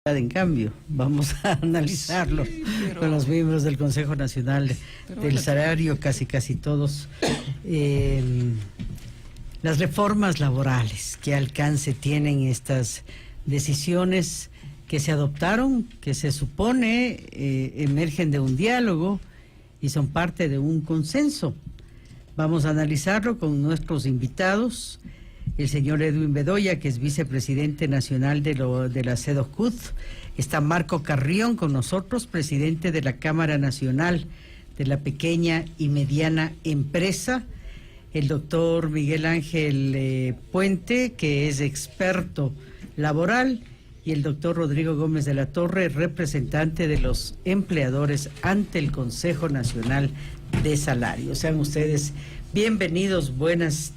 En cambio, vamos a analizarlo con los miembros del Consejo Nacional del Salario, casi todos. Las reformas laborales, ¿qué alcance tienen estas decisiones que se adoptaron, que se supone emergen de un diálogo y son parte de un consenso? Vamos a analizarlo con nuestros invitados. El señor Edwin Bedoya, que es vicepresidente nacional de la CEDOCUT. Está Marco Carrión con nosotros, presidente de la Cámara Nacional de la Pequeña y Mediana Empresa. El doctor Miguel Ángel Puente, que es experto laboral. Y el doctor Rodrigo Gómez de la Torre, representante de los empleadores ante el Consejo Nacional de Salario. Sean ustedes bienvenidos, buenos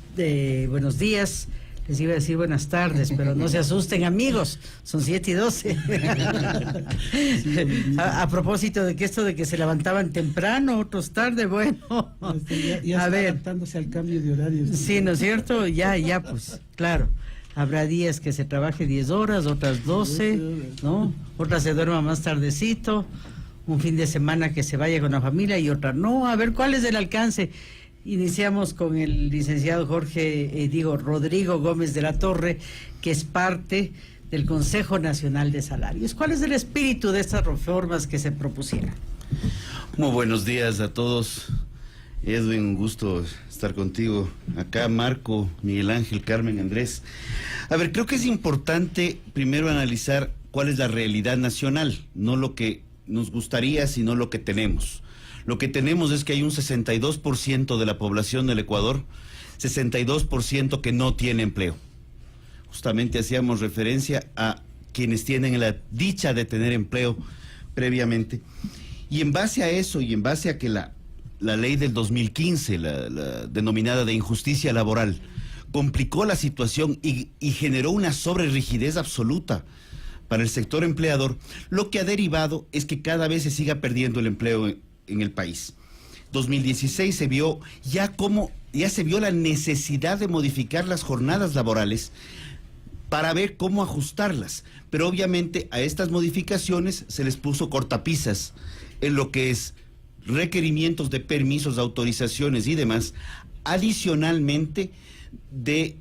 días. Les iba a decir buenas tardes, pero no se asusten, amigos, son 7:12. a propósito de que esto de que se levantaban temprano, otros tarde, bueno. Ya a ver, adaptándose al cambio de horario. Sí, ¿no es cierto? Ya, pues, claro. Habrá días que se trabaje 10 horas, otras 12, ¿no? Otras se duerma más tardecito, un fin de semana que se vaya con la familia y otra no. A ver, ¿cuál es el alcance? Iniciamos con el licenciado Rodrigo Gómez de la Torre, que es parte del Consejo Nacional de Salarios. ¿Cuál es el espíritu de estas reformas que se propusieron? Muy buenos días a todos. Edwin, un gusto estar contigo. Acá Marco, Miguel Ángel, Carmen, Andrés. A ver, creo que es importante primero analizar cuál es la realidad nacional, no lo que nos gustaría, sino lo que tenemos. Lo que tenemos es que hay un 62% de la población del Ecuador, 62% que no tiene empleo. Justamente hacíamos referencia a quienes tienen la dicha de tener empleo previamente. Y en base a eso, y en base a que la ley del 2015, la denominada de injusticia laboral, complicó la situación y generó una sobrerrigidez absoluta para el sector empleador, lo que ha derivado es que cada vez se siga perdiendo el empleo en el país. 2016 se vio ya se vio la necesidad de modificar las jornadas laborales para ver cómo ajustarlas, pero obviamente a estas modificaciones se les puso cortapisas en lo que es requerimientos de permisos, autorizaciones y demás, adicionalmente que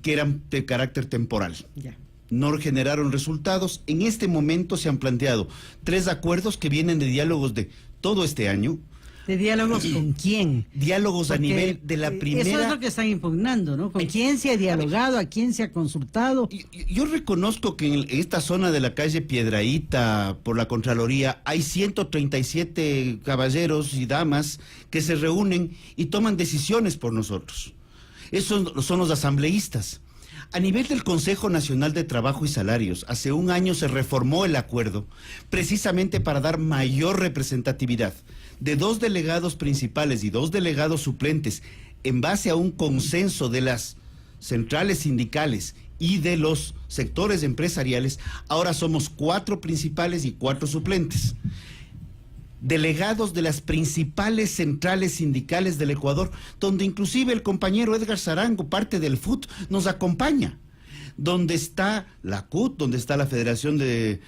eran de carácter temporal. Ya. No generaron resultados. En este momento se han planteado 3 acuerdos que vienen de diálogos de todo este año. ¿De diálogos con quién? Diálogos a nivel de la primera... Eso es lo que están impugnando, ¿no? ¿Con quién se ha dialogado? ¿A quién se ha consultado? Yo reconozco que en esta zona de la calle Piedrahíta, por la Contraloría, hay 137 caballeros y damas que se reúnen y toman decisiones por nosotros. Esos son los asambleístas. A nivel del Consejo Nacional de Trabajo y Salarios, hace un año se reformó el acuerdo precisamente para dar mayor representatividad de 2 delegados principales y 2 delegados suplentes en base a un consenso de las centrales sindicales y de los sectores empresariales. Ahora somos 4 principales y 4 suplentes. Delegados de las principales centrales sindicales del Ecuador, donde inclusive el compañero Edgar Zarango, parte del FUT, nos acompaña, donde está la CUT, donde está la Federación de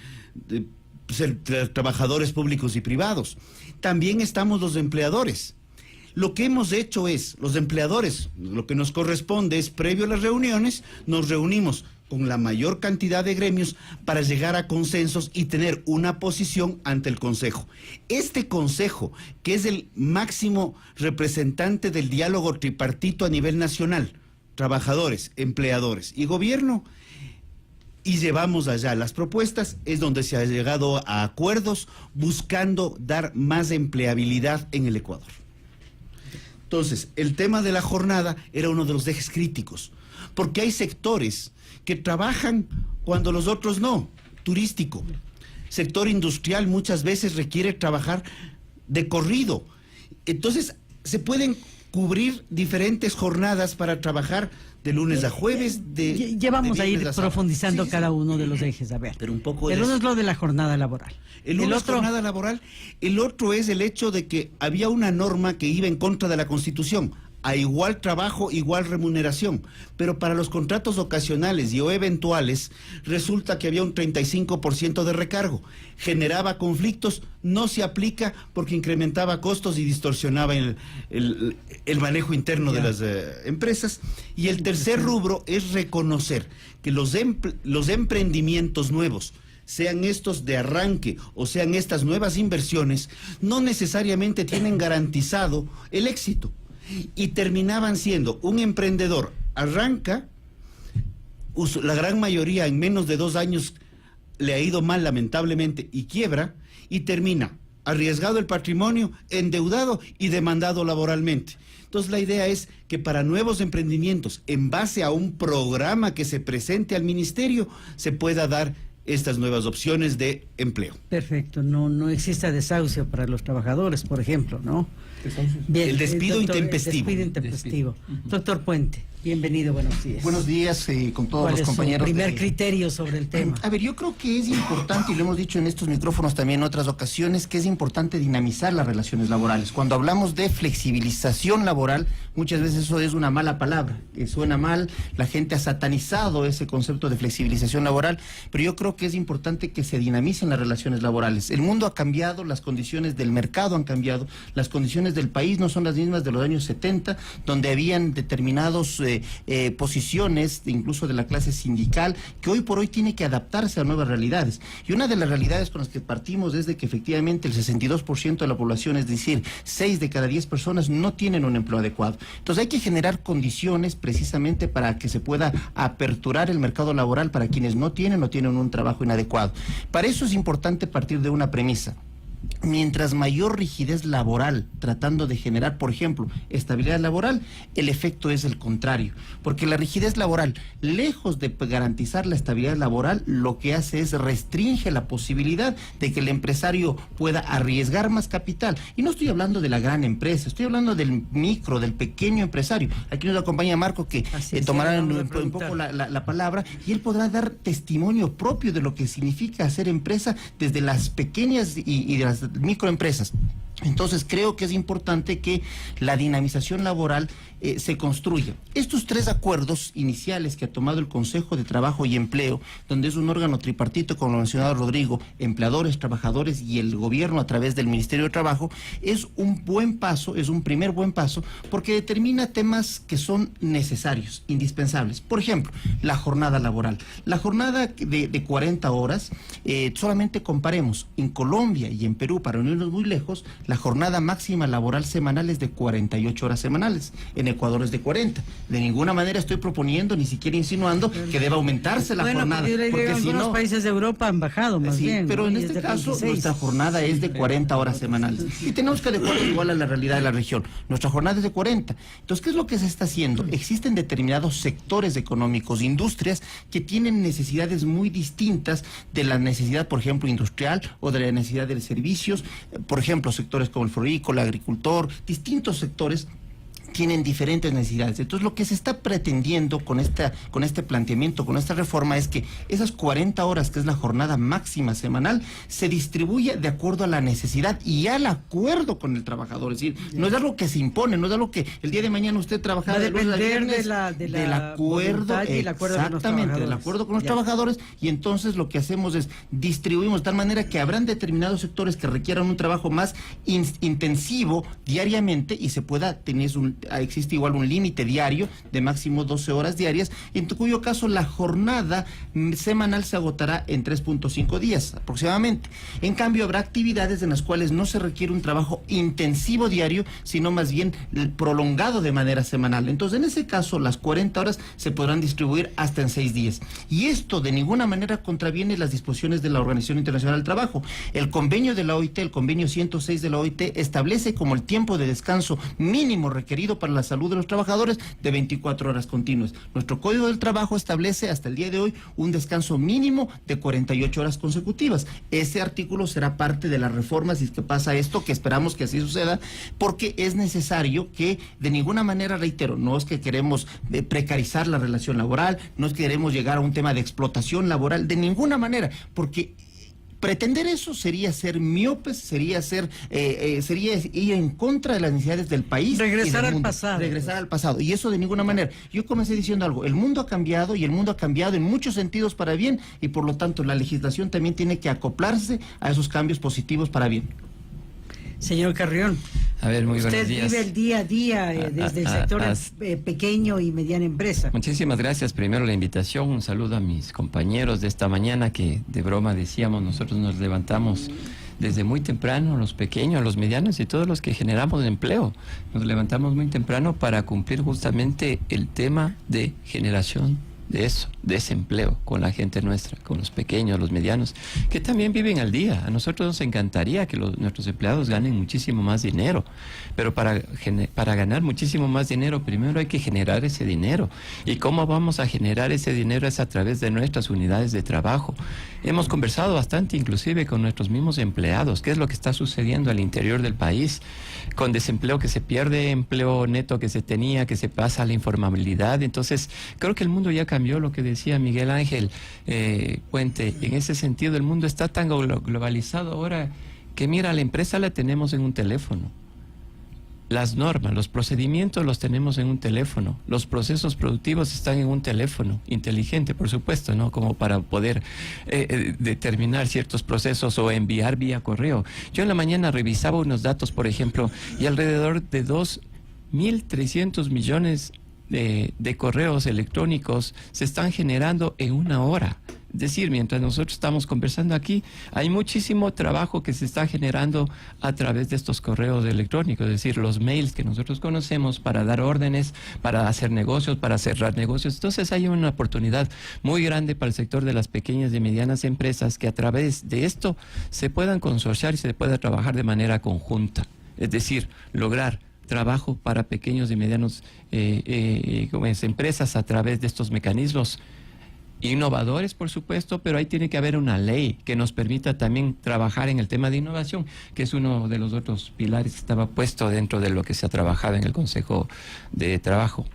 Trabajadores Públicos y Privados. También estamos los empleadores. Lo que hemos hecho es, los empleadores, lo que nos corresponde es, previo a las reuniones, nos reunimos con la mayor cantidad de gremios para llegar a consensos y tener una posición ante el Consejo. Este Consejo, que es el máximo representante del diálogo tripartito a nivel nacional, trabajadores, empleadores y gobierno, y llevamos allá las propuestas, es donde se ha llegado a acuerdos buscando dar más empleabilidad en el Ecuador. Entonces, el tema de la jornada era uno de los ejes críticos, porque hay sectores que trabajan cuando los otros no. Turístico, sector industrial muchas veces requiere trabajar de corrido. Entonces, se pueden cubrir diferentes jornadas para trabajar de lunes a jueves. Ya vamos a ir profundizando cada uno de los ejes. A ver, pero un poco el uno es lo de la jornada laboral. El uno es jornada laboral. El otro es el hecho de que había una norma que iba en contra de la Constitución. a igual trabajo, igual remuneración. Pero para los contratos ocasionales y o eventuales, resulta que había un 35% de recargo. Generaba conflictos, no se aplica porque incrementaba costos y distorsionaba el manejo interno de las empresas. Y el tercer rubro es reconocer que los emprendimientos nuevos, sean estos de arranque o sean estas nuevas inversiones, no necesariamente tienen garantizado el éxito. Y terminaban siendo un emprendedor, arranca, la gran mayoría en menos de 2 años le ha ido mal lamentablemente y quiebra, y termina arriesgado el patrimonio, endeudado y demandado laboralmente. Entonces la idea es que para nuevos emprendimientos, en base a un programa que se presente al ministerio, se pueda dar estas nuevas opciones de empleo. Perfecto, no exista desahucio para los trabajadores, por ejemplo, ¿no? Bien, el despido intempestivo. El despido intempestivo. Doctor Puente, bienvenido, buenos días. Buenos días con todos los compañeros. ¿Cuál es su primer criterio sobre el tema? A ver, yo creo que es importante, y lo hemos dicho en estos micrófonos también en otras ocasiones, que es importante dinamizar las relaciones laborales. Cuando hablamos de flexibilización laboral, muchas veces eso es una mala palabra, que suena mal, la gente ha satanizado ese concepto de flexibilización laboral, pero yo creo que es importante que se dinamicen las relaciones laborales. El mundo ha cambiado, las condiciones del mercado han cambiado, las condiciones del país no son las mismas de los años 70, donde habían determinados posiciones, incluso de la clase sindical, que hoy por hoy tiene que adaptarse a nuevas realidades. Y una de las realidades con las que partimos es de que efectivamente el 62% de la población, es decir, 6 de cada 10 personas no tienen un empleo adecuado. Entonces hay que generar condiciones precisamente para que se pueda aperturar el mercado laboral para quienes no tienen un trabajo inadecuado. Para eso es importante partir de una premisa. Mientras mayor rigidez laboral, tratando de generar, por ejemplo, estabilidad laboral, el efecto es el contrario, porque la rigidez laboral, lejos de garantizar la estabilidad laboral, lo que hace es restringe la posibilidad de que el empresario pueda arriesgar más capital. Y no estoy hablando de la gran empresa, estoy hablando del micro, del pequeño empresario. Aquí nos acompaña Marco, que tomará un poco la palabra, y él podrá dar testimonio propio de lo que significa hacer empresa desde las pequeñas y de las microempresas. Entonces creo que es importante que la dinamización laboral se construya. Estos 3 acuerdos iniciales que ha tomado el Consejo de Trabajo y Empleo, donde es un órgano tripartito, como lo mencionaba Rodrigo, empleadores, trabajadores y el gobierno a través del Ministerio de Trabajo, es un buen paso, es un primer buen paso, porque determina temas que son necesarios, indispensables. Por ejemplo, la jornada laboral. La jornada de 40 horas, solamente comparemos en Colombia y en Perú, para no irnos muy lejos, la jornada máxima laboral semanal es de 48 horas semanales. En Ecuador es de 40. De ninguna manera estoy proponiendo, ni siquiera insinuando, que deba aumentarse la jornada. Porque si no, países de Europa han bajado más bien. Pero en este caso, nuestra jornada es de 40 horas semanales. Y tenemos que adecuar igual a la realidad de la región. Nuestra jornada es de 40. Entonces, ¿qué es lo que se está haciendo? Existen determinados sectores económicos, industrias, que tienen necesidades muy distintas de la necesidad, por ejemplo, industrial o de la necesidad de servicios. Por ejemplo, sectores como el florícola, el agricultor, distintos sectores tienen diferentes necesidades. Entonces lo que se está pretendiendo con este planteamiento, con esta reforma, es que esas 40 horas, que es la jornada máxima semanal, se distribuya de acuerdo a la necesidad y al acuerdo con el trabajador. Es decir, no es algo que se impone, no es algo que el día de mañana usted trabaja de lunes a viernes, del acuerdo, exactamente, del acuerdo con los trabajadores, y entonces lo que hacemos es distribuimos de tal manera que habrán determinados sectores que requieran un trabajo más intensivo diariamente y se pueda tener existe igual un límite diario de máximo 12 horas diarias, en cuyo caso la jornada semanal se agotará en 3.5 días aproximadamente. En cambio, habrá actividades en las cuales no se requiere un trabajo intensivo diario, sino más bien prolongado de manera semanal. Entonces, en ese caso, las 40 horas se podrán distribuir hasta en 6 días. Y esto de ninguna manera contraviene las disposiciones de la Organización Internacional del Trabajo. El convenio de la OIT, el convenio 106 de la OIT, establece como el tiempo de descanso mínimo requerido para la salud de los trabajadores de 24 horas continuas. Nuestro Código del Trabajo establece hasta el día de hoy un descanso mínimo de 48 horas consecutivas. Ese artículo será parte de las reformas, si es que pasa esto, que esperamos que así suceda, porque es necesario que, de ninguna manera, reitero, no es que queremos precarizar la relación laboral, no es que queremos llegar a un tema de explotación laboral, de ninguna manera, porque Pretender eso sería ser miopes, sería ir en contra de las necesidades del país. Regresar y del al mundo. pasado. Regresar al pasado. Y eso de ninguna manera. Yo comencé diciendo algo. El mundo ha cambiado y el mundo ha cambiado en muchos sentidos para bien y por lo tanto la legislación también tiene que acoplarse a esos cambios positivos para bien. Señor Carrión, a ver, muy buenos usted días. vive el día a día desde el sector pequeño y mediana empresa. Muchísimas gracias primero la invitación, un saludo a mis compañeros de esta mañana que de broma decíamos, nosotros nos levantamos desde muy temprano, los pequeños, los medianos y todos los que generamos empleo. Nos levantamos muy temprano para cumplir justamente el tema de generación de eso, de ese empleo con la gente nuestra, con los pequeños, los medianos, que también viven al día. A nosotros nos encantaría que nuestros empleados ganen muchísimo más dinero, pero para ganar muchísimo más dinero, primero hay que generar ese dinero. ¿Y cómo vamos a generar ese dinero? Es a través de nuestras unidades de trabajo. Hemos conversado bastante, inclusive, con nuestros mismos empleados, qué es lo que está sucediendo al interior del país, con desempleo que se pierde, empleo neto que se tenía, que se pasa a la informalidad. Entonces, creo que el mundo ya cambió, lo que decía Miguel Ángel Puente. En ese sentido, el mundo está tan globalizado ahora que, mira, la empresa la tenemos en un teléfono. Las normas, los procedimientos los tenemos en un teléfono. Los procesos productivos están en un teléfono. Inteligente, por supuesto, ¿no? Como para poder determinar ciertos procesos o enviar vía correo. Yo en la mañana revisaba unos datos, por ejemplo, y alrededor de 2.300 millones de correos electrónicos se están generando en una hora. Es decir, mientras nosotros estamos conversando aquí, hay muchísimo trabajo que se está generando a través de estos correos electrónicos, es decir, los mails que nosotros conocemos para dar órdenes, para hacer negocios, para cerrar negocios. Entonces hay una oportunidad muy grande para el sector de las pequeñas y medianas empresas que a través de esto se puedan consorciar y se pueda trabajar de manera conjunta. Es decir, lograr trabajo para pequeños y medianos empresas a través de estos mecanismos innovadores, por supuesto, pero ahí tiene que haber una ley que nos permita también trabajar en el tema de innovación, que es uno de los otros pilares que estaba puesto dentro de lo que se ha trabajado en el Consejo de Trabajo.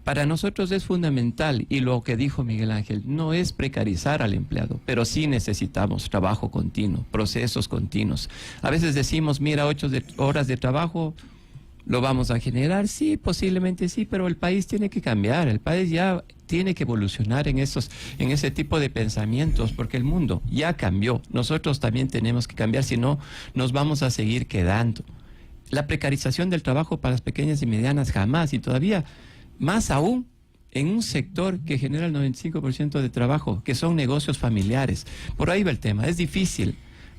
Para nosotros es fundamental, y lo que dijo Miguel Ángel, no es precarizar al empleado, pero sí necesitamos trabajo continuo, procesos continuos. A veces decimos, mira, 8 horas de trabajo, ¿lo vamos a generar? Sí, posiblemente sí, pero el país tiene que cambiar, el país ya tiene que evolucionar en ese tipo de pensamientos, porque el mundo ya cambió. Nosotros también tenemos que cambiar, si no, nos vamos a seguir quedando. La precarización del trabajo para las pequeñas y medianas jamás, y todavía más aún en un sector que genera el 95% de trabajo, que son negocios familiares. Por ahí va el tema, es difícil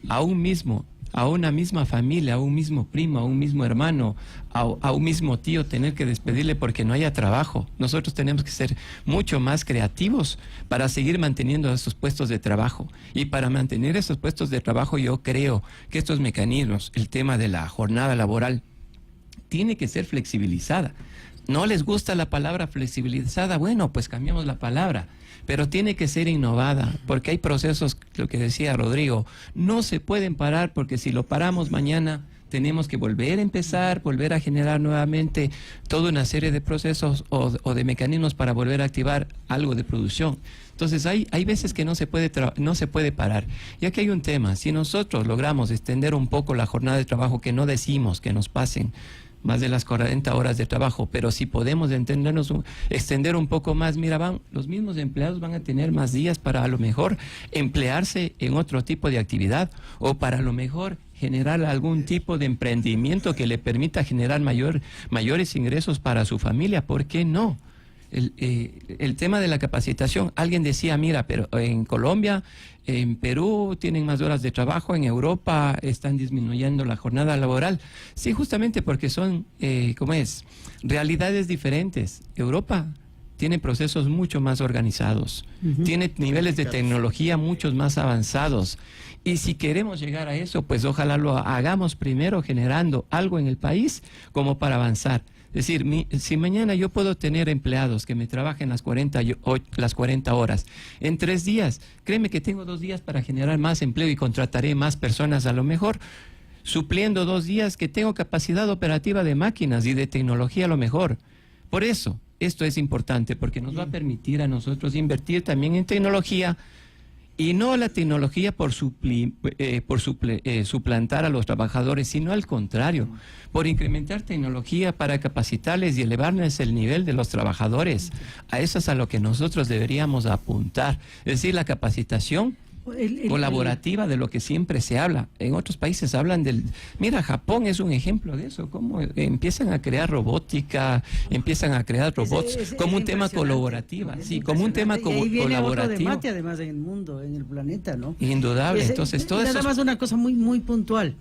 a una misma familia, a un mismo primo, a un mismo hermano, a un mismo tío tener que despedirle porque no haya trabajo. Nosotros tenemos que ser mucho más creativos para seguir manteniendo esos puestos de trabajo. Y para mantener esos puestos de trabajo yo creo que estos mecanismos, el tema de la jornada laboral, tiene que ser flexibilizada. ¿No les gusta la palabra flexibilizada? Bueno, pues cambiamos la palabra. Pero tiene que ser innovada, porque hay procesos, lo que decía Rodrigo, no se pueden parar, porque si lo paramos mañana tenemos que volver a empezar, volver a generar nuevamente toda una serie de procesos o de mecanismos para volver a activar algo de producción. Entonces hay veces que no se puede parar. Y aquí hay un tema, si nosotros logramos extender un poco la jornada de trabajo, que no decimos que nos pasen más de las 40 horas de trabajo, pero si podemos extender un poco más, mira, los mismos empleados van a tener más días para a lo mejor emplearse en otro tipo de actividad, o para a lo mejor generar algún tipo de emprendimiento que le permita generar mayores ingresos para su familia. ¿Por qué no? El tema de la capacitación, alguien decía, mira, pero en Colombia, en Perú tienen más horas de trabajo, en Europa están disminuyendo la jornada laboral. Sí, justamente porque son, realidades diferentes. Europa tiene procesos mucho más organizados, tiene niveles de tecnología muchos más avanzados. Y si queremos llegar a eso, pues ojalá lo hagamos primero generando algo en el país como para avanzar. Es decir, si mañana yo puedo tener empleados que me trabajen las 40 horas en 3 días, créeme que tengo 2 días para generar más empleo y contrataré más personas, a lo mejor supliendo 2 días que tengo capacidad operativa de máquinas y de tecnología a lo mejor. Por eso, esto es importante, porque nos va a permitir a nosotros invertir también en tecnología Y no la tecnología por suplantar a los trabajadores, sino al contrario, por incrementar tecnología para capacitarles y elevarles el nivel de los trabajadores. A eso es a lo que nosotros deberíamos apuntar. Es decir, la capacitación colaborativa de lo que siempre se habla. En otros países hablan del... Mira, Japón es un ejemplo de eso, cómo empiezan a crear robótica, empiezan a crear robots como un tema colaborativo, sí, como un tema colaborativo. Debate además en el mundo, en el planeta, ¿no? Indudable, entonces todo eso... Nada más una cosa muy puntual.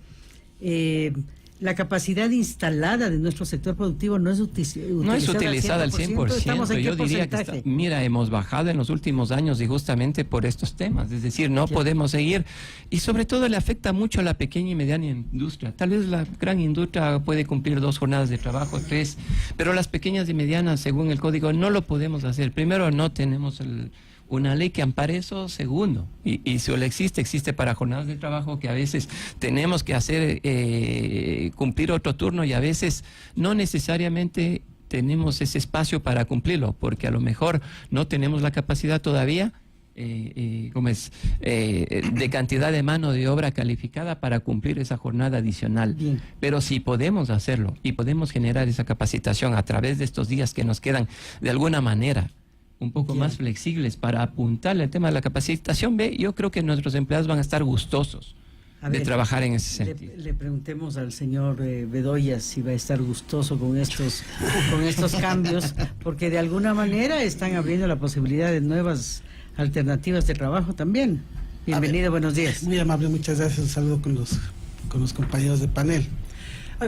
La capacidad instalada de nuestro sector productivo no es utilizada al 100%. Yo diría que mira, hemos bajado en los últimos años y justamente por estos temas. Es decir, no podemos seguir. Y sobre todo le afecta mucho a la pequeña y mediana industria. Tal vez la gran industria puede cumplir 2 jornadas de trabajo, 3, pero las pequeñas y medianas, según el código, no lo podemos hacer. Primero, no tenemos una ley que ampare eso. Segundo, y si existe para jornadas de trabajo que a veces tenemos que hacer cumplir otro turno y a veces no necesariamente tenemos ese espacio para cumplirlo, porque a lo mejor no tenemos la capacidad todavía de cantidad de mano de obra calificada para cumplir esa jornada adicional. Bien. Pero si podemos hacerlo y podemos generar esa capacitación a través de estos días que nos quedan de alguna manera un poco más flexibles para apuntarle al tema de la capacitación, yo creo que nuestros empleados van a estar gustosos de trabajar en ese sentido. Le preguntemos al señor Bedoya si va a estar gustoso con estos cambios, porque de alguna manera están abriendo la posibilidad de nuevas alternativas de trabajo también. Bienvenido, buenos días. Muy amable, muchas gracias. Un saludo con los compañeros de panel.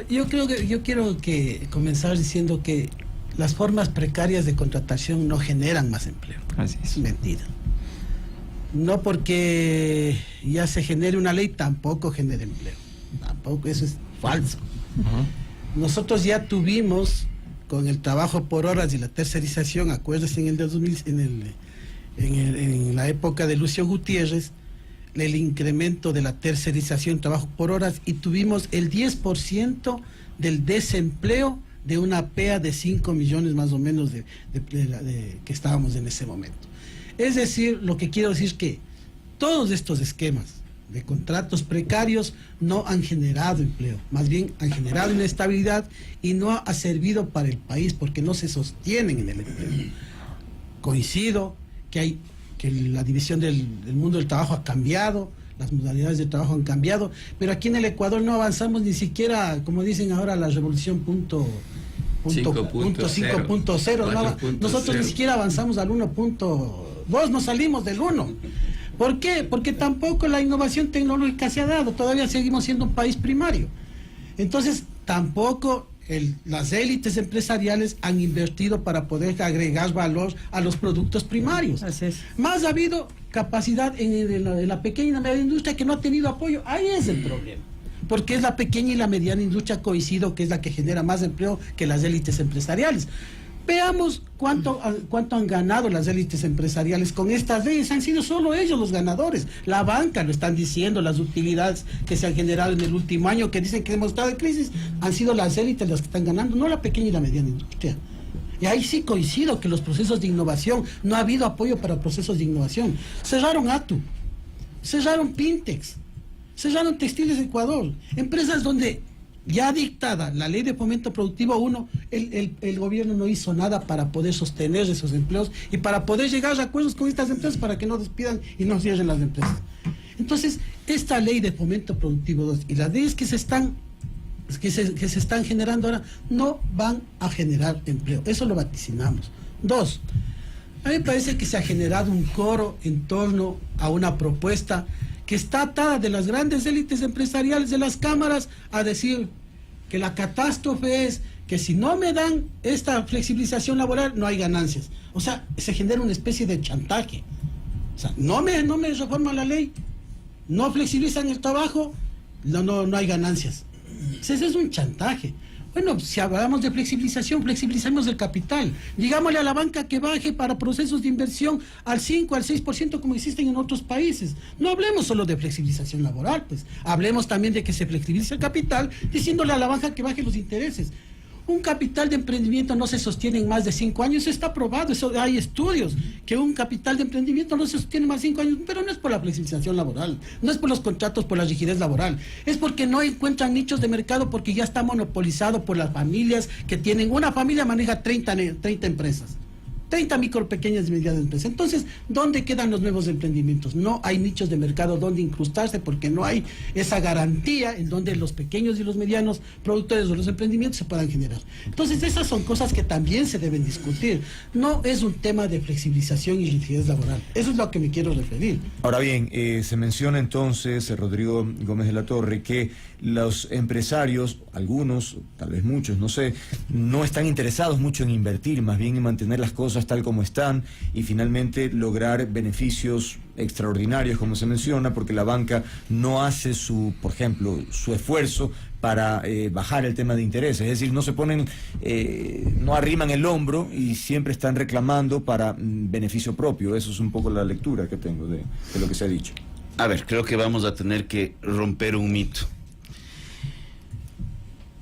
Yo quiero comenzar diciendo que las formas precarias de contratación no generan más empleo. Así es. Mentira. No porque ya se genere una ley, tampoco genera empleo. Tampoco, eso es falso. Nosotros ya tuvimos, con el trabajo por horas y la tercerización, acuérdense en la época de Lucio Gutiérrez, el incremento de la tercerización, trabajo por horas, y tuvimos el 10% del desempleo de una PEA de 5 millones más o menos que estábamos en ese momento. Es decir, lo que quiero decir es que todos estos esquemas de contratos precarios no han generado empleo, más bien han generado inestabilidad y no ha servido para el país porque no se sostienen en el empleo. Coincido que la división del mundo del trabajo ha cambiado, las modalidades de trabajo han cambiado, pero aquí en el Ecuador no avanzamos ni siquiera, como dicen ahora, la revolución punto 5.0. Nosotros ni siquiera avanzamos al 1.2, no salimos del 1. ¿Por qué? Porque tampoco la innovación tecnológica se ha dado, todavía seguimos siendo un país primario. Entonces, tampoco las élites empresariales han invertido para poder agregar valor a los productos primarios. Así es. Más ha habido capacidad en la pequeña y mediana industria que no ha tenido apoyo. Ahí es el problema. Porque es la pequeña y la mediana industria, coincido, que es la que genera más empleo que las élites empresariales. Veamos cuánto han ganado las élites empresariales con estas leyes. Han sido solo ellos los ganadores. La banca lo están diciendo, las utilidades que se han generado en el último año, que dicen que hemos estado en crisis, han sido las élites las que están ganando, no la pequeña y la mediana industria. Y ahí sí coincido que los procesos de innovación, no ha habido apoyo para procesos de innovación. Cerraron ATU, cerraron Pintex, cerraron Textiles Ecuador, empresas donde ya dictada la ley de fomento productivo 1, el gobierno no hizo nada para poder sostener esos empleos y para poder llegar a acuerdos con estas empresas para que no despidan y no cierren las empresas. Entonces, esta ley de fomento productivo 2 y las leyes que se están generando ahora no van a generar empleo. Eso lo vaticinamos. 2, a mí me parece que se ha generado un coro en torno a una propuesta que está atada de las grandes élites empresariales de las cámaras a decir que la catástrofe es que si no me dan esta flexibilización laboral no hay ganancias. O sea, se genera una especie de chantaje. O sea, no me reforman la ley, no flexibilizan el trabajo, no hay ganancias. Ese es un chantaje. Bueno, si hablamos de flexibilización, flexibilicemos el capital. Digámosle a la banca que baje para procesos de inversión al 5, al 6% como existen en otros países. No hablemos solo de flexibilización laboral, pues. Hablemos también de que se flexibilice el capital, diciéndole a la banca que baje los intereses. Un capital de emprendimiento no se sostiene en más de 5 años, eso está probado, eso hay estudios, que un capital de emprendimiento no se sostiene más de 5 años, pero no es por la flexibilización laboral, no es por los contratos, por la rigidez laboral, es porque no encuentran nichos de mercado, porque ya está monopolizado por las familias que tienen, una familia maneja 30 empresas. 30 micro, pequeñas y medianas empresas. Entonces, ¿dónde quedan los nuevos emprendimientos? No hay nichos de mercado donde incrustarse porque no hay esa garantía en donde los pequeños y los medianos productores o los emprendimientos se puedan generar. Entonces, esas son cosas que también se deben discutir. No es un tema de flexibilización y rigidez laboral. Eso es lo que me quiero referir. Ahora bien, se menciona entonces, Rodrigo Gómez de la Torre, que los empresarios, algunos, tal vez muchos, no sé, no están interesados mucho en invertir, más bien en mantener las cosas tal como están y finalmente lograr beneficios extraordinarios, como se menciona, porque la banca no hace por ejemplo, su esfuerzo para bajar el tema de intereses, es decir, no se ponen, no arriman el hombro y siempre están reclamando para beneficio propio. Eso es un poco la lectura que tengo de lo que se ha dicho. A ver, creo que vamos a tener que romper un mito.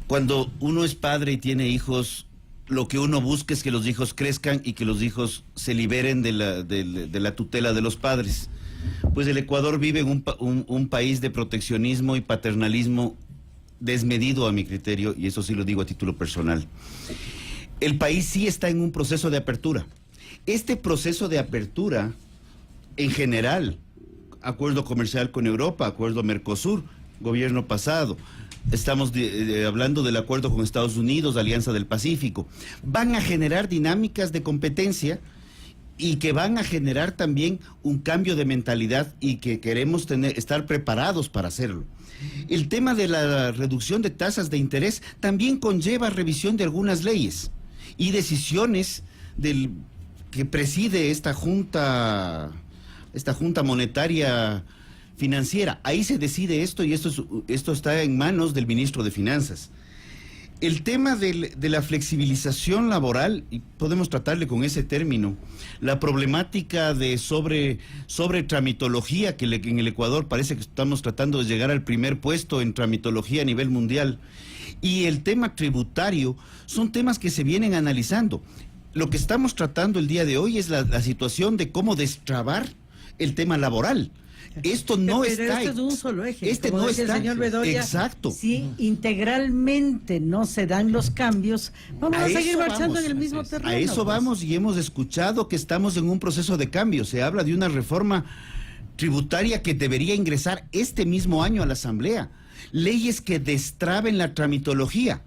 Cuando uno es padre y tiene hijos, lo que uno busca es que los hijos crezcan y que los hijos se liberen de la tutela de los padres. Pues el Ecuador vive en un país de proteccionismo y paternalismo desmedido a mi criterio, y eso sí lo digo a título personal. El país sí está en un proceso de apertura. Este proceso de apertura, en general, acuerdo comercial con Europa, acuerdo Mercosur, gobierno pasado, estamos hablando del acuerdo con Estados Unidos, Alianza del Pacífico, van a generar dinámicas de competencia y que van a generar también un cambio de mentalidad y que queremos estar preparados para hacerlo. El tema de la reducción de tasas de interés también conlleva revisión de algunas leyes y decisiones que preside esta junta monetaria financiera. Ahí se decide esto y esto está en manos del ministro de Finanzas. El tema de la flexibilización laboral, y podemos tratarle con ese término, la problemática de sobre tramitología, que en el Ecuador parece que estamos tratando de llegar al primer puesto en tramitología a nivel mundial, y el tema tributario, son temas que se vienen analizando. Lo que estamos tratando el día de hoy es la situación de cómo destrabar el tema laboral. Esto no pero está... esto es un solo eje. Este como no dice está... el señor Bedoya, exacto. Si integralmente no se dan los cambios, vamos a seguir marchando en el mismo terreno. A eso vamos, y hemos escuchado que estamos en un proceso de cambio. Se habla de una reforma tributaria que debería ingresar este mismo año a la Asamblea. Leyes que destraben la tramitología.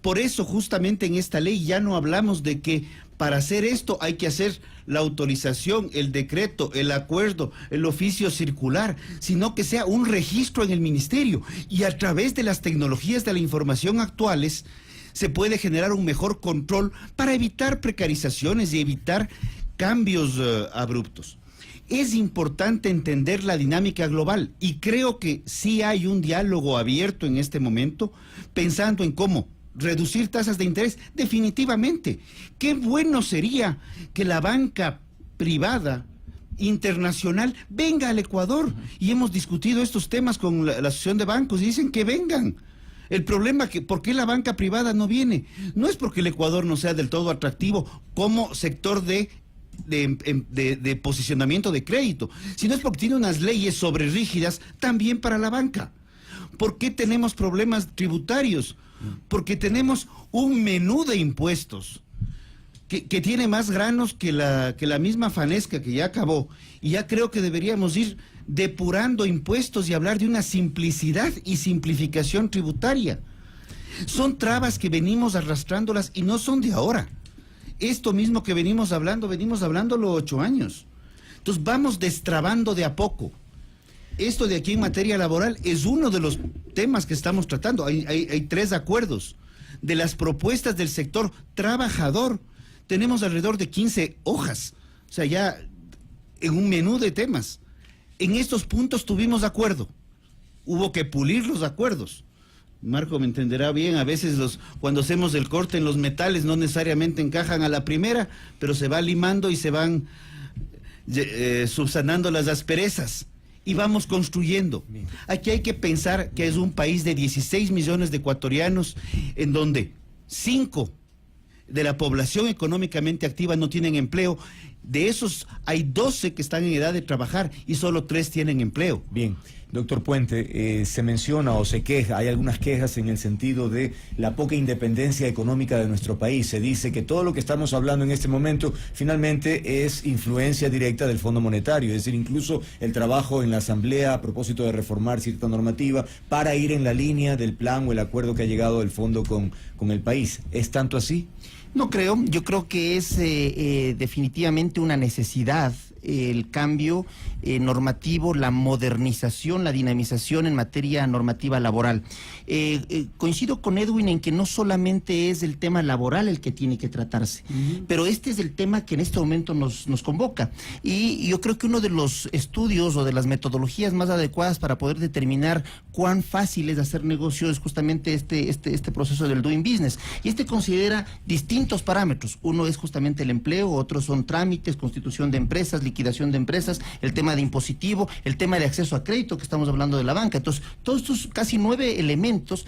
Por eso justamente en esta ley ya no hablamos de que para hacer esto hay que hacer la autorización, el decreto, el acuerdo, el oficio circular, sino que sea un registro en el ministerio y a través de las tecnologías de la información actuales se puede generar un mejor control para evitar precarizaciones y evitar cambios abruptos. Es importante entender la dinámica global y creo que sí hay un diálogo abierto en este momento pensando en cómo reducir tasas de interés, definitivamente. Qué bueno sería que la banca privada internacional venga al Ecuador. Y hemos discutido estos temas con la Asociación de Bancos y dicen que vengan. El problema es que ¿por qué la banca privada no viene? No es porque el Ecuador no sea del todo atractivo como sector de posicionamiento de crédito, sino es porque tiene unas leyes sobrerígidas también para la banca. ¿Por qué tenemos problemas tributarios? Porque tenemos un menú de impuestos que tiene más granos que la misma Fanesca, que ya acabó, y ya creo que deberíamos ir depurando impuestos y hablar de una simplicidad y simplificación tributaria. Son trabas que venimos arrastrándolas y no son de ahora. Esto mismo que venimos hablándolo 8 años. Entonces vamos destrabando de a poco. Esto de aquí en materia laboral es uno de los temas que estamos tratando. Hay 3 acuerdos. De las propuestas del sector trabajador, tenemos alrededor de 15 hojas. O sea, ya en un menú de temas. En estos puntos tuvimos acuerdo. Hubo que pulir los acuerdos. Marco me entenderá bien, a veces cuando hacemos el corte en los metales no necesariamente encajan a la primera, pero se va limando y se van subsanando las asperezas. Y vamos construyendo. Aquí hay que pensar que es un país de 16 millones de ecuatorianos en donde 5 de la población económicamente activa no tienen empleo. De esos hay 12 que están en edad de trabajar y solo 3 tienen empleo. Bien, doctor Puente, se menciona o se queja, hay algunas quejas en el sentido de la poca independencia económica de nuestro país. Se dice que todo lo que estamos hablando en este momento finalmente es influencia directa del Fondo Monetario, es decir, incluso el trabajo en la Asamblea a propósito de reformar cierta normativa para ir en la línea del plan o el acuerdo que ha llegado el fondo con el país. ¿Es tanto así? No creo, yo creo que es definitivamente una necesidad el cambio normativo, la modernización, la dinamización en materia normativa laboral. Coincido con Edwin en que no solamente es el tema laboral el que tiene que tratarse, pero este es el tema que en este momento nos convoca. Y yo creo que uno de los estudios o de las metodologías más adecuadas para poder determinar cuán fácil es hacer negocio es justamente este proceso del doing business. Y considera distintos parámetros. Uno es justamente el empleo, otros son trámites, constitución de empresas, liquidación de empresas, el tema de impositivo, el tema de acceso a crédito, que estamos hablando de la banca. Entonces, todos estos casi 9 elementos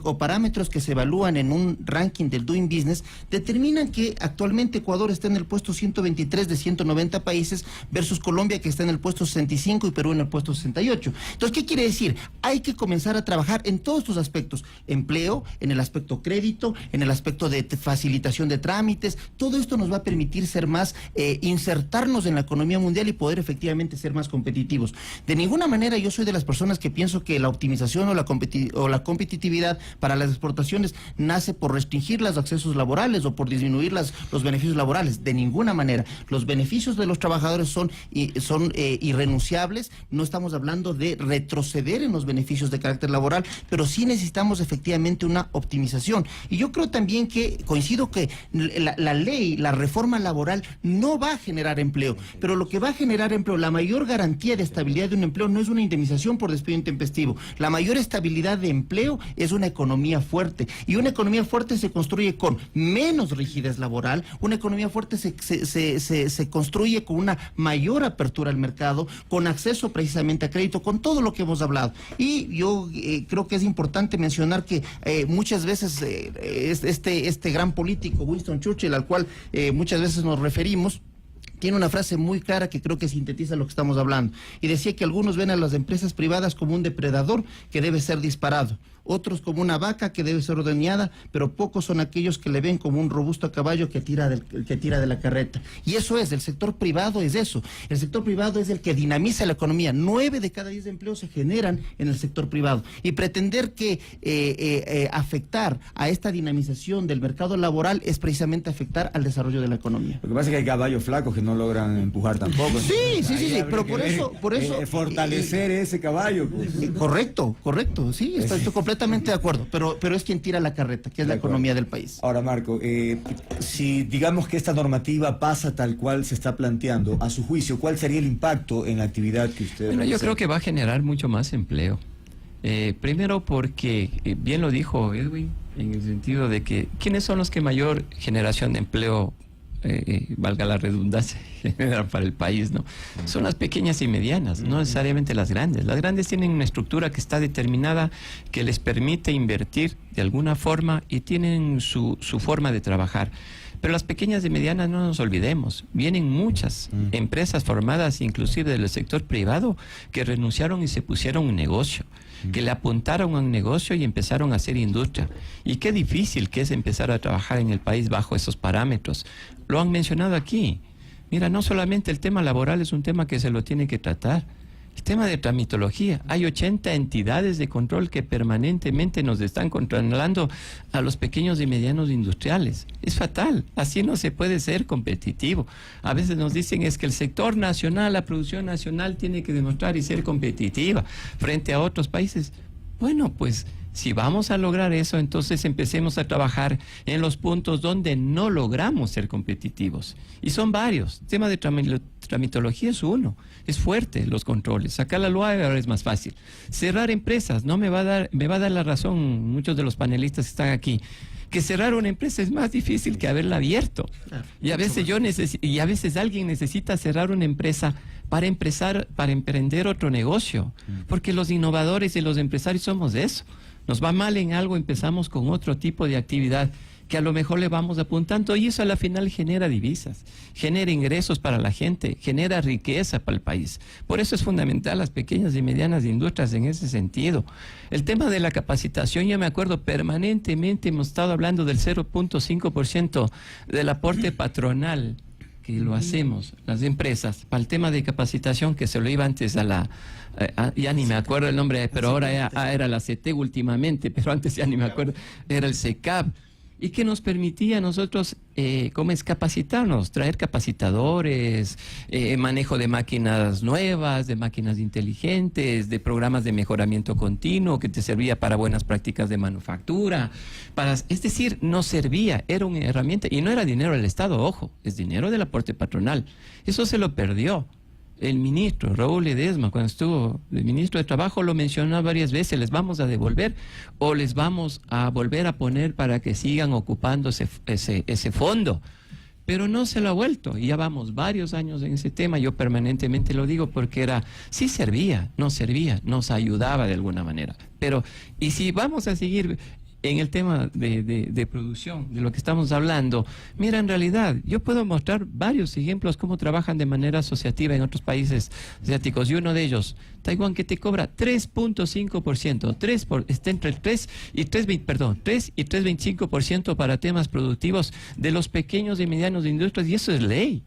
o parámetros que se evalúan en un ranking del Doing Business determinan que actualmente Ecuador está en el puesto 123 de 190 países versus Colombia, que está en el puesto 65, y Perú en el puesto 68. Entonces, ¿qué quiere decir? Hay que comenzar a trabajar en todos estos aspectos: empleo, en el aspecto crédito, en el aspecto de facilitación de trámites. Todo esto nos va a permitir ser más, insertarnos en la economía mundial y poder efectivamente ser más competitivos. De ninguna manera yo soy de las personas que pienso que la optimización o la competitividad para las exportaciones nace por restringir los accesos laborales o por disminuir los beneficios laborales. De ninguna manera. Los beneficios de los trabajadores son irrenunciables. No estamos hablando de retroceder en los beneficios de carácter laboral, pero sí necesitamos efectivamente una optimización. Y yo creo también que coincido que la ley, la reforma laboral no va a generar empleo, pero lo que va a generar empleo, la mayor garantía de estabilidad de un empleo no es una indemnización por despido intempestivo. La mayor estabilidad de empleo es una economía fuerte, y una economía fuerte se construye con menos rigidez laboral. Una economía fuerte se construye con una mayor apertura al mercado, con acceso precisamente a crédito, con todo lo que hemos hablado. Y yo creo que es importante mencionar que muchas veces este gran político Winston Churchill, al cual muchas veces nos referimos, tiene una frase muy clara que creo que sintetiza lo que estamos hablando. Y decía que algunos ven a las empresas privadas como un depredador que debe ser disparado, otros como una vaca que debe ser ordeñada, pero pocos son aquellos que le ven como un robusto caballo que tira de la carreta. Y eso es, el sector privado es eso. El sector privado es el que dinamiza la economía. 9 de cada 10 empleos se generan en el sector privado. Y pretender que afectar a esta dinamización del mercado laboral es precisamente afectar al desarrollo de la economía. Lo que pasa es que hay caballos flacos que no logran empujar tampoco. Sí, pero por eso fortalecer ese caballo. Correcto, sí, estoy completamente de acuerdo, pero es quien tira la carreta, que es la economía del país. Ahora, Marco, si digamos que esta normativa pasa tal cual se está planteando, a su juicio, ¿cuál sería el impacto en la actividad que usted Bueno, yo creo que va a generar mucho más empleo. Primero porque, bien lo dijo Edwin, en el sentido de que ¿quiénes son los que mayor generación de empleo, valga la redundancia, generan para el país, ¿no? Son las pequeñas y medianas, no necesariamente las grandes. Las grandes tienen una estructura que está determinada, que les permite invertir de alguna forma y tienen su forma de trabajar. Pero las pequeñas y medianas, no nos olvidemos, vienen muchas empresas formadas inclusive del sector privado que renunciaron y se pusieron un negocio, que le apuntaron a un negocio y empezaron a hacer industria. Y qué difícil que es empezar a trabajar en el país bajo esos parámetros. Lo han mencionado aquí. Mira, no solamente el tema laboral es un tema que se lo tiene que tratar. El tema de tramitología. Hay 80 entidades de control que permanentemente nos están controlando a los pequeños y medianos industriales. Es fatal. Así no se puede ser competitivo. A veces nos dicen es que el sector nacional, la producción nacional tiene que demostrar y ser competitiva frente a otros países. Bueno, pues si vamos a lograr eso, entonces empecemos a trabajar en los puntos donde no logramos ser competitivos. Y son varios. El tema de tramitología es uno. Es fuerte los controles. Sacar la luz ahora es más fácil. Cerrar empresas, no me va a dar la razón muchos de los panelistas que están aquí, que cerrar una empresa es más difícil que haberla abierto. Y a veces alguien necesita cerrar una empresa para emprender otro negocio, porque los innovadores y los empresarios somos de eso. Nos va mal en algo, empezamos con otro tipo de actividad que a lo mejor le vamos apuntando y eso a la final genera divisas, genera ingresos para la gente, genera riqueza para el país. Por eso es fundamental las pequeñas y medianas industrias en ese sentido. El tema de la capacitación, yo me acuerdo permanentemente hemos estado hablando del 0.5% del aporte patronal que lo hacemos, las empresas, para el tema de capacitación que se lo iba antes a la, ya ni me acuerdo el nombre, pero ahora era la CT últimamente, pero antes ya ni me acuerdo, era el CECAP, y que nos permitía a nosotros, ¿cómo es? Capacitarnos, traer capacitadores, manejo de máquinas nuevas, de máquinas inteligentes, de programas de mejoramiento continuo que te servía para buenas prácticas de manufactura, es decir, nos servía, era una herramienta, y no era dinero del Estado, ojo, es dinero del aporte patronal. Eso se lo perdió. El ministro Raúl Ledesma, cuando estuvo el ministro de Trabajo, lo mencionó varias veces, les vamos a devolver o les vamos a volver a poner para que sigan ocupando ese fondo. Pero no se lo ha vuelto y ya vamos varios años en ese tema. Yo permanentemente lo digo porque sí servía, nos ayudaba de alguna manera. Pero, y si vamos a seguir en el tema de producción, de lo que estamos hablando, mira, en realidad, yo puedo mostrar varios ejemplos cómo trabajan de manera asociativa en otros países asiáticos, y uno de ellos, Taiwán, que te cobra 3.5%, está entre el 3 y 3.25% para temas productivos de los pequeños y medianos industrias, y eso es ley.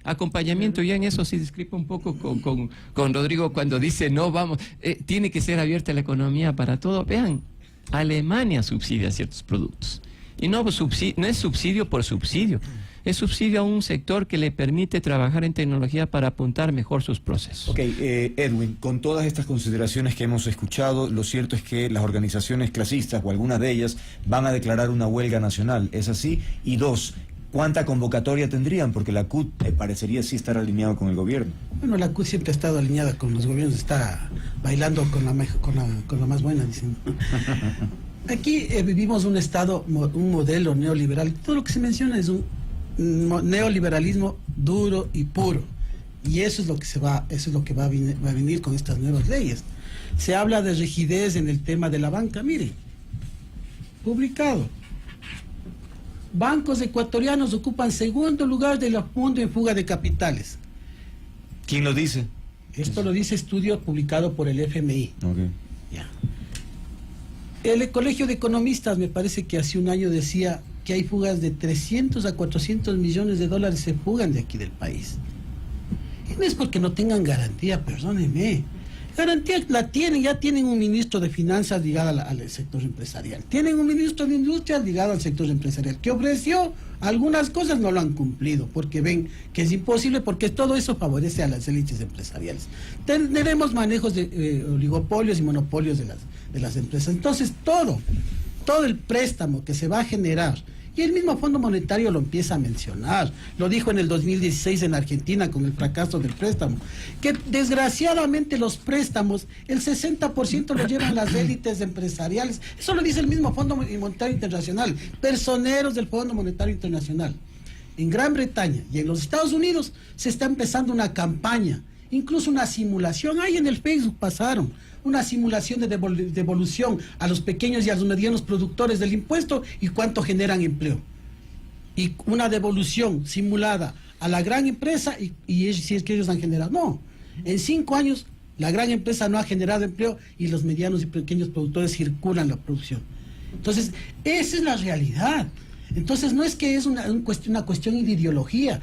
Acompañamiento, ya en eso sí discrepo un poco con Rodrigo cuando dice, no, vamos, tiene que ser abierta la economía para todo. Vean, Alemania subsidia ciertos productos y no es subsidio por subsidio, es subsidio a un sector que le permite trabajar en tecnología para apuntar mejor sus procesos. Ok, Edwin, con todas estas consideraciones que hemos escuchado, lo cierto es que las organizaciones clasistas o algunas de ellas van a declarar una huelga nacional, ¿es así? Y dos, ¿cuánta convocatoria tendrían? Porque la CUT parecería sí estar alineado con el gobierno. Bueno, la CUT siempre ha estado alineada con los gobiernos, está bailando con la más buena, dicen. Aquí vivimos un modelo neoliberal. Todo lo que se menciona es un neoliberalismo duro y puro. Y eso es lo que va a venir con estas nuevas leyes. Se habla de rigidez en el tema de la banca. Mire, publicado. Bancos ecuatorianos ocupan segundo lugar del mundo en fuga de capitales. ¿Quién lo dice? Esto lo dice estudio publicado por el FMI. Okay. Ya. El Colegio de Economistas, me parece que hace un año decía que hay fugas de 300 a 400 millones de dólares se fugan de aquí del país. Y no es porque no tengan garantía, perdónenme. Garantía la tienen, ya tienen un ministro de Finanzas ligado al sector empresarial. Tienen un ministro de Industria ligado al sector empresarial, que ofreció algunas cosas, no lo han cumplido, porque ven que es imposible, porque todo eso favorece a las élites empresariales. Tenemos manejos de oligopolios y monopolios de las empresas. Entonces, todo el préstamo que se va a generar, y el mismo Fondo Monetario lo empieza a mencionar, lo dijo en el 2016 en Argentina con el fracaso del préstamo, que desgraciadamente los préstamos, el 60% lo llevan las élites empresariales. Eso lo dice el mismo Fondo Monetario Internacional, personeros del Fondo Monetario Internacional. En Gran Bretaña y en los Estados Unidos se está empezando una campaña, incluso una simulación, ahí en el Facebook pasaron, una simulación de devolución a los pequeños y a los medianos productores del impuesto y cuánto generan empleo. Y una devolución simulada a la gran empresa y si es que ellos han generado. No, en 5 años la gran empresa no ha generado empleo y los medianos y pequeños productores circulan la producción. Entonces, esa es la realidad. Entonces, no es que es una cuestión de ideología.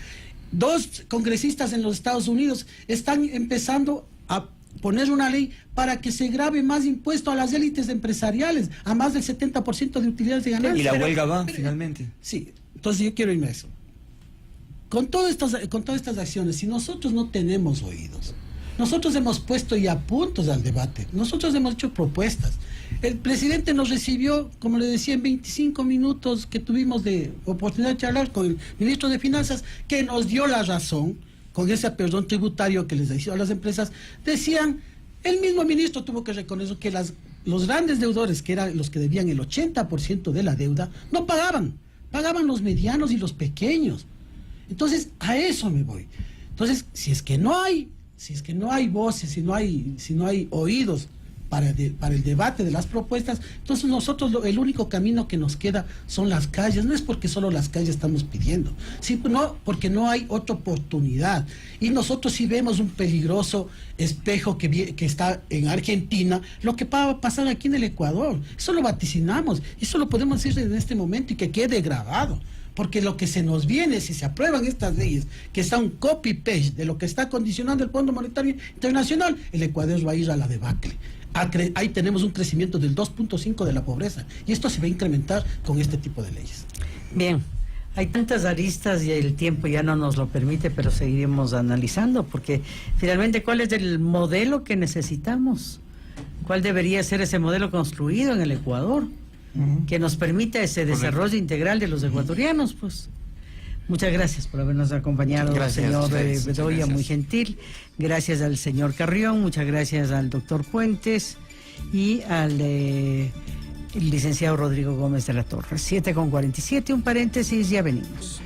2 congresistas en los Estados Unidos están empezando a poner una ley para que se grave más impuesto a las élites empresariales, a más del 70% de utilidades de ganancias. ¿Y la huelga va finalmente? Sí, entonces yo quiero irme a eso. Con todas estas acciones, si nosotros no tenemos oídos, nosotros hemos puesto ya puntos al debate, nosotros hemos hecho propuestas. El presidente nos recibió, como le decía, en 25 minutos que tuvimos de oportunidad de charlar con el ministro de Finanzas, que nos dio la razón con ese perdón tributario que les hizo a las empresas. Decían, el mismo ministro tuvo que reconocer que los grandes deudores, que eran los que debían el 80% de la deuda, no pagaban los medianos y los pequeños. Entonces, a eso me voy. Entonces, si es que no hay voces, si no hay oídos para el debate de las propuestas. Entonces nosotros el único camino que nos queda son las calles. No es porque solo las calles estamos pidiendo, sino porque no hay otra oportunidad. Y nosotros sí vemos un peligroso espejo que está en Argentina, lo que va a pasar aquí en el Ecuador. Eso lo vaticinamos, eso lo podemos decir en este momento y que quede grabado. Porque lo que se nos viene, si se aprueban estas leyes, que son copy-paste de lo que está condicionando el Fondo Monetario Internacional, el Ecuador va a ir a la debacle. Ahí tenemos un crecimiento del 2.5 de la pobreza, y esto se va a incrementar con este tipo de leyes. Bien, hay tantas aristas y el tiempo ya no nos lo permite, pero seguiremos analizando, porque finalmente, ¿cuál es el modelo que necesitamos? ¿Cuál debería ser ese modelo construido en el Ecuador? Que nos permita ese desarrollo integral de los ecuatorianos, pues. Muchas gracias por habernos acompañado, señor Bedoya, muy gentil. Gracias al señor Carrión, muchas gracias al doctor Puentes y al el licenciado Rodrigo Gómez de la Torre. 7:47, un paréntesis, ya venimos.